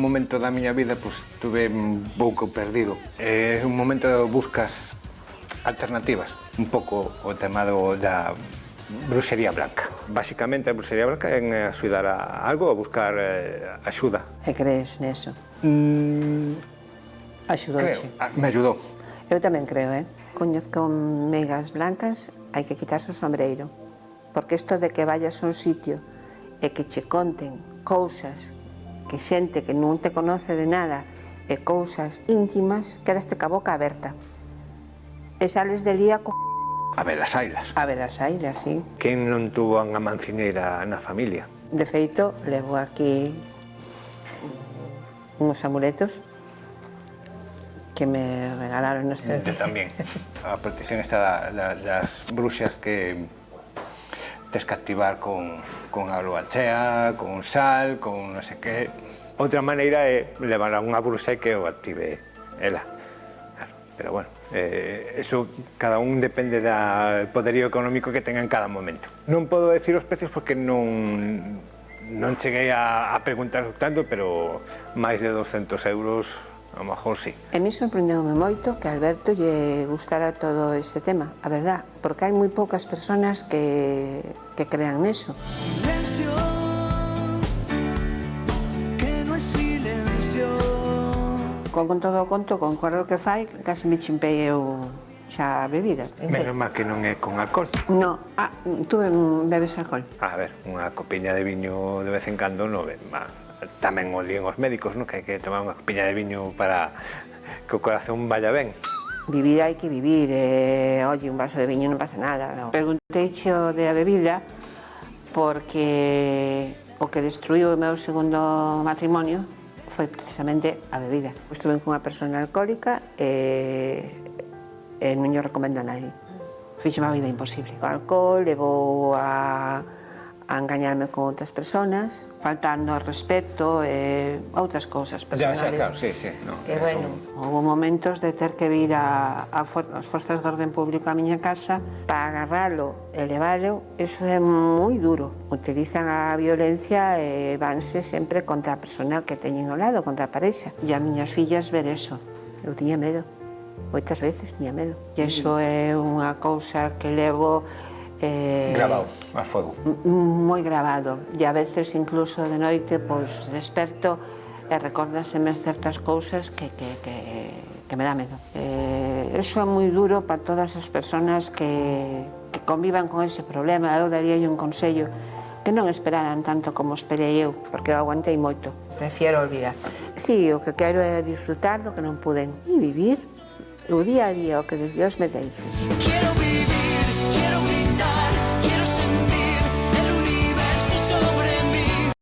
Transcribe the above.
momento da miña vida estuve un pouco perdido. É un momento de buscas alternativas, un pouco o tema da bruxería blanca. Básicamente a bruxería blanca é axudar a algo, a buscar axuda. E crees neso? Axudouche? Me ayudou. Eu tamén creo, Coñezco megas blancas, hai que quitarse o sombreiro. Porque isto de que vayas a un sitio e que che conten cousas que xente que non te conoce de nada e cousas íntimas, quedaste ca boca aberta. E sales de lía A ver as ailas. a ver as airas, sí. Quen non tuvo unha manciñeira na familia? De feito, levo aquí uns amuletos que me regalaron, non sei. Eu tamén. A protección está das bruxas que tes que activar con agua chea, con sal, con non sei que. Outra maneira é levar a unha bruxa e que o active ela. Pero bueno, eso cada un depende do poderío económico que tenga en cada momento. Non podo decir os precios porque non cheguei a preguntar tanto, pero máis de 200 euros a lo mejor sí. E mi sorprendeume moito que a Alberto lle gustara todo ese tema, a verdad, porque hai moi poucas persoas que crean neso. Silencio, que no es silencio. Con todo o conto, con o que fai, casi me chimpei eu xa a bebida. Menos mal que non é con alcohol. No, tú bebes alcohol? A ver, unha copiña de viño de vez en cando non ben. Tamén o dían os médicos, non? Que hai que tomar unha copiña de viño para que o corazón vaya ben. Vivir hai que vivir, oye, un vaso de viño non pasa nada, non. Preguntei o de a bebida porque o que destruiu o meu segundo matrimonio foi precisamente a bebida. Estuve con unha persona alcohólica e non lle recomendo a nadie. Fixe unha vida imposible. O alcohol levou a engañarme con outras personas, faltando ao respeto e outras cousas personales. Claro, sí. No, Que bueno, houve momentos de ter que vir as forzas de orden público á miña casa para agarralo e leválo, eso é moi duro. Utilizan a violencia e vanse sempre contra a persona que teñen ao lado, contra a parexa. E a miñas fillas ver eso. Eu tiña medo, moitas veces tiña medo. E iso é unha cousa que levo grabado a fuego. Moi grabado, e a veces incluso de noite desperto e recórdaseme certas cousas que me dá medo. Eso é moi duro para todas as persoas que convivan con ese problema. Eu daríalle un consello que non esperaran tanto como esperei eu, porque eu aguantei moito. Prefiero olvidar. Sí, o que quero é disfrutar do que non puden e vivir o día a día, o que Dios me deixe. Quiero vivir.